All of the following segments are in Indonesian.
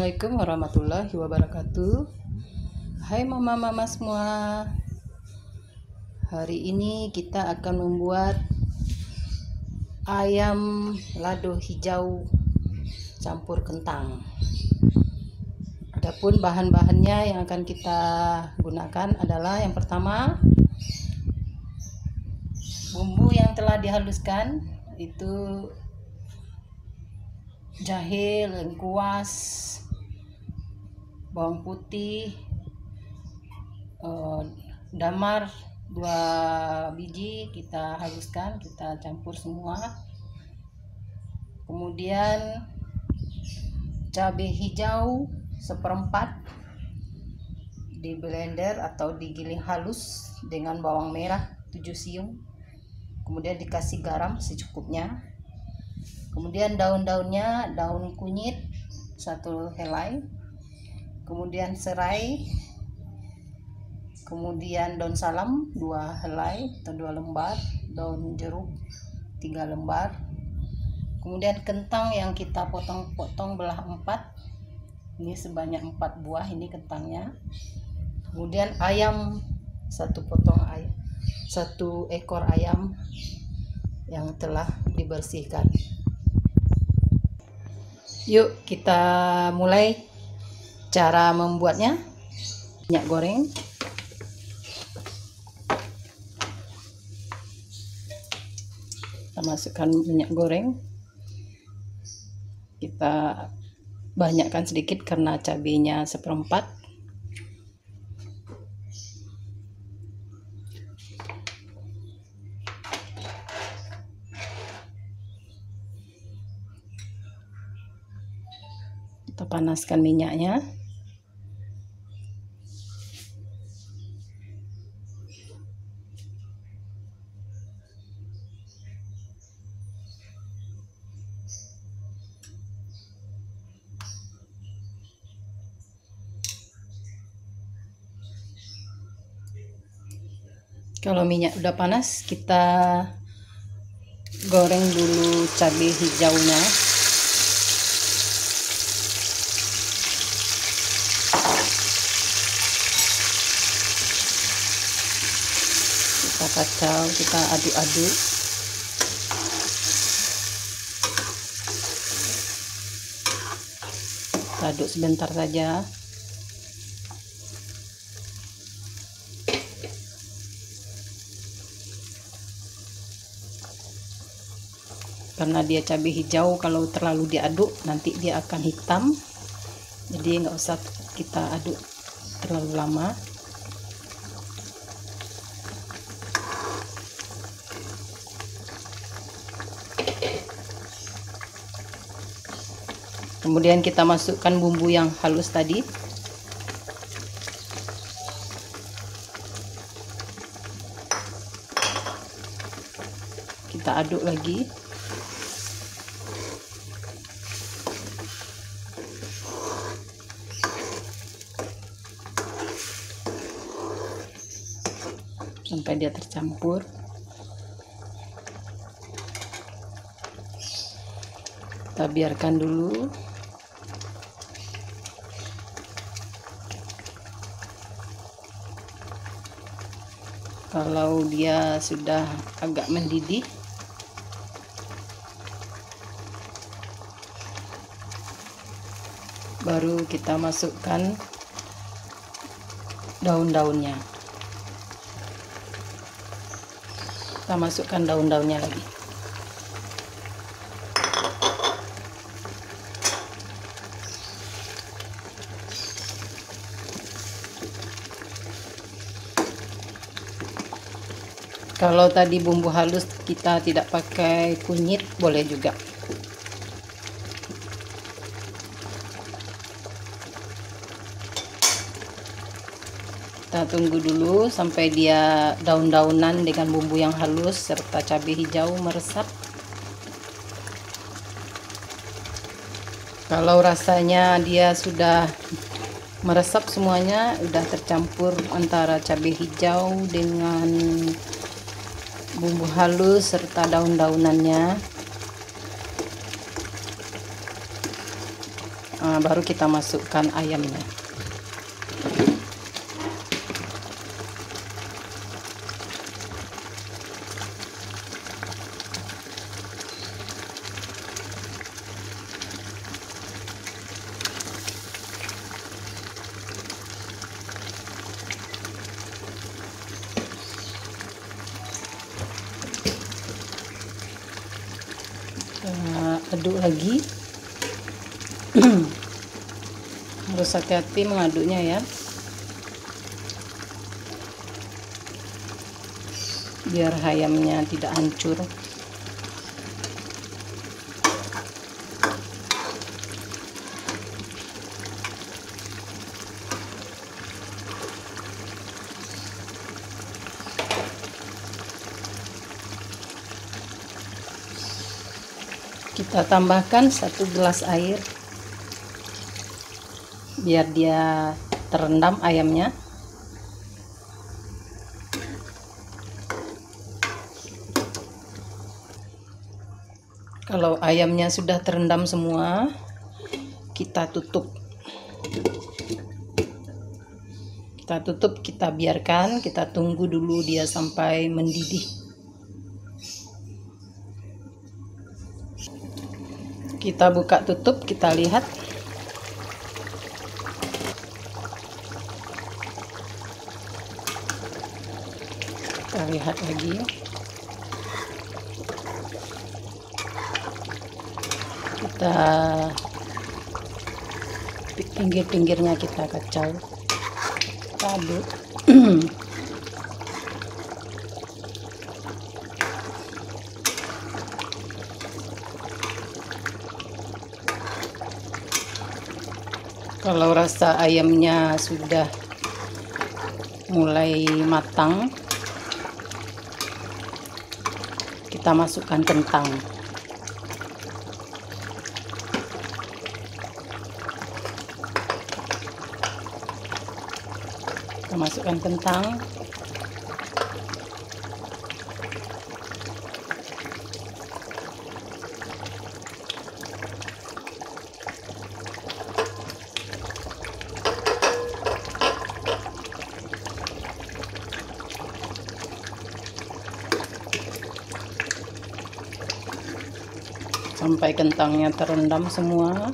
Assalamualaikum warahmatullahi wabarakatuh. Hai mama-mama semua. Hari ini kita akan membuat ayam lado hijau campur kentang. Adapun bahan-bahannya yang akan kita gunakan adalah yang pertama, bumbu yang telah dihaluskan itu jahe, lengkuas, bawang putih, damar 2 biji kita haluskan, kita campur semua. Kemudian cabai hijau 1/4 di blender atau digiling halus dengan bawang merah 7 siung. Kemudian dikasih garam secukupnya. Kemudian daun-daunnya, daun kunyit 1 helai, kemudian serai, kemudian daun salam 2 helai atau 2 lembar, daun jeruk 3 lembar, kemudian kentang yang kita potong-potong belah 4, ini sebanyak 4 buah ini kentangnya. Kemudian ayam 1 ekor ayam yang telah dibersihkan. Yuk kita mulai cara membuatnya. Minyak goreng, kita masukkan minyak goreng, kita banyakkan sedikit karena cabenya 1/4. Kita panaskan minyaknya. Kalau minyak udah panas, kita goreng dulu cabai hijaunya. Kita kacau, kita aduk-aduk. Kita aduk sebentar saja. Karena dia cabai hijau, kalau terlalu diaduk nanti dia akan hitam, jadi nggak usah kita aduk terlalu lama. Kemudian kita masukkan bumbu yang halus tadi. Kita aduk lagi. Sampai dia tercampur. Kita biarkan dulu. Kalau dia sudah agak mendidih, baru kita masukkan daun-daunnya. Kita masukkan daun-daunnya lagi. Kalau tadi bumbu halus kita tidak pakai kunyit, boleh juga. Kita tunggu dulu sampai dia daun-daunan dengan bumbu yang halus serta cabai hijau meresap. Kalau rasanya dia sudah meresap semuanya, udah tercampur antara cabai hijau dengan bumbu halus serta daun-daunannya. baru kita masukkan ayamnya. Aduk lagi. Harus hati-hati mengaduknya ya, biar ayamnya tidak hancur. Kita tambahkan 1 gelas air biar dia terendam ayamnya. Kalau ayamnya sudah terendam semua, kita tutup. Kita biarkan, kita tunggu dulu dia sampai mendidih. Kita buka tutup, kita lihat. Kita lihat lagi. Kita pinggir-pinggirnya kita kacau, kita aduk. Kalau rasa ayamnya sudah mulai matang, kita masukkan kentang. Kita masukkan kentang. Sampai kentangnya terendam semua,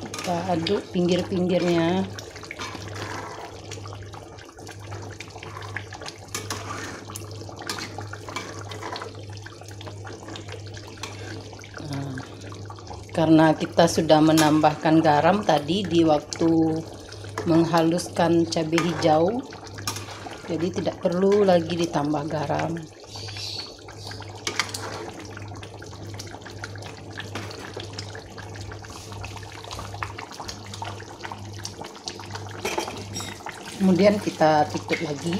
kita aduk pinggir-pinggirnya. Karena kita sudah menambahkan garam tadi di waktu menghaluskan cabai hijau, jadi tidak perlu lagi ditambah garam. Kemudian kita tutup lagi.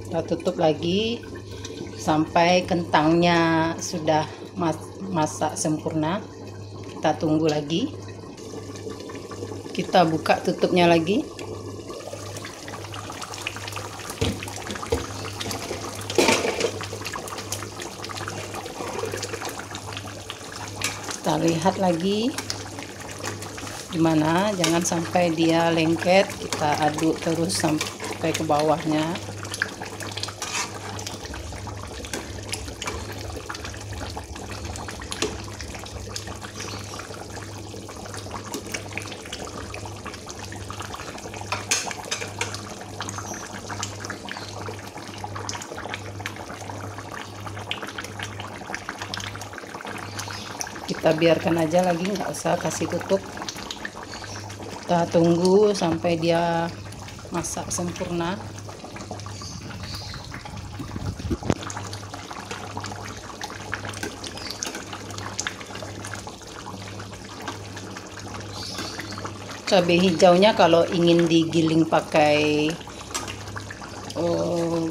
Kita tutup lagi sampai kentangnya sudah masak sempurna. Kita tunggu lagi. Kita buka tutupnya lagi. Kita lihat lagi gimana, jangan sampai dia lengket. Kita aduk terus sampai ke bawahnya. Kita biarkan aja lagi, nggak usah kasih tutup. Kita tunggu sampai dia masak sempurna. Cabai hijaunya kalau ingin digiling pakai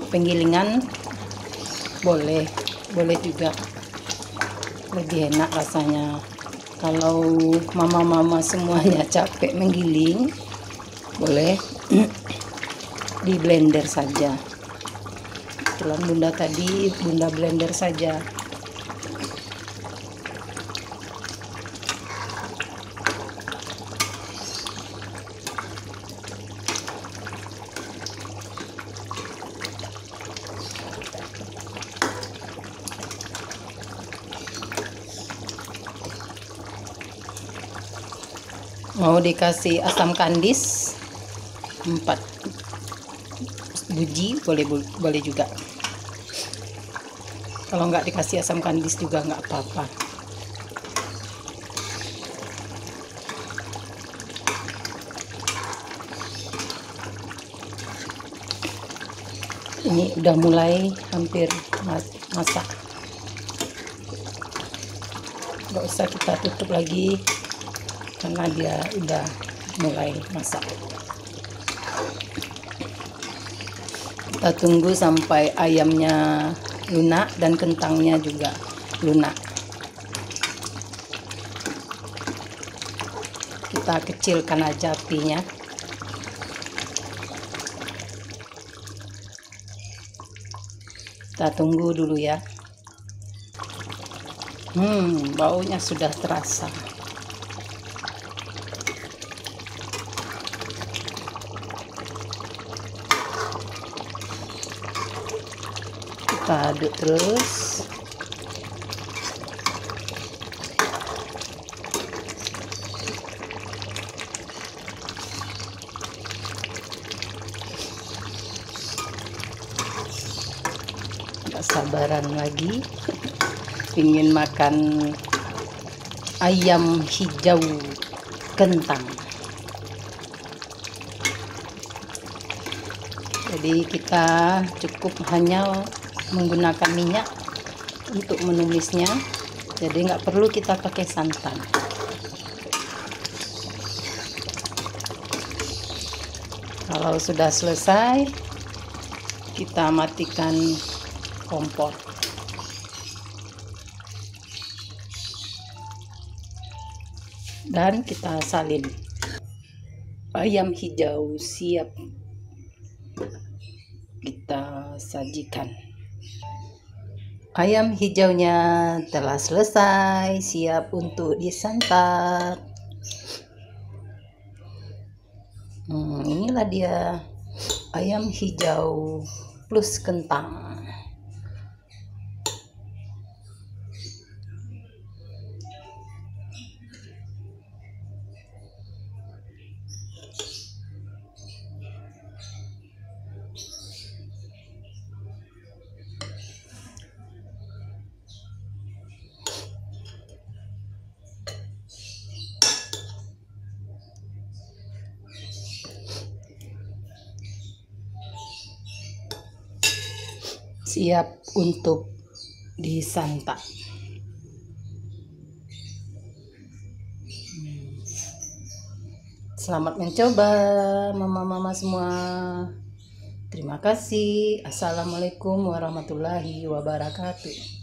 penggilingan boleh juga, lebih enak rasanya. Kalau mama-mama semuanya capek menggiling, boleh di blender saja. Kebetulan bunda tadi blender saja. Mau dikasih asam kandis 4 biji boleh juga. Kalau nggak dikasih asam kandis juga nggak apa-apa. Ini udah mulai hampir masak, nggak usah kita tutup lagi karena dia udah mulai masak. Kita tunggu sampai ayamnya lunak dan kentangnya juga lunak. Kita kecilkan aja apinya. Kita tunggu dulu ya. Baunya sudah terasa. Kita aduk terus. Gak sabaran lagi ingin makan ayam hijau kentang. Jadi kita cukup hanya menggunakan minyak untuk menumisnya, jadi nggak perlu kita pakai santan. Kalau sudah selesai, kita matikan kompor. Dan kita salin. Ayam hijau siap kita sajikan. Ayam hijaunya telah selesai, siap untuk disantap. Inilah dia ayam hijau plus kentang. Siap untuk disantap. Selamat mencoba mama-mama semua. Terima kasih. Assalamualaikum warahmatullahi wabarakatuh.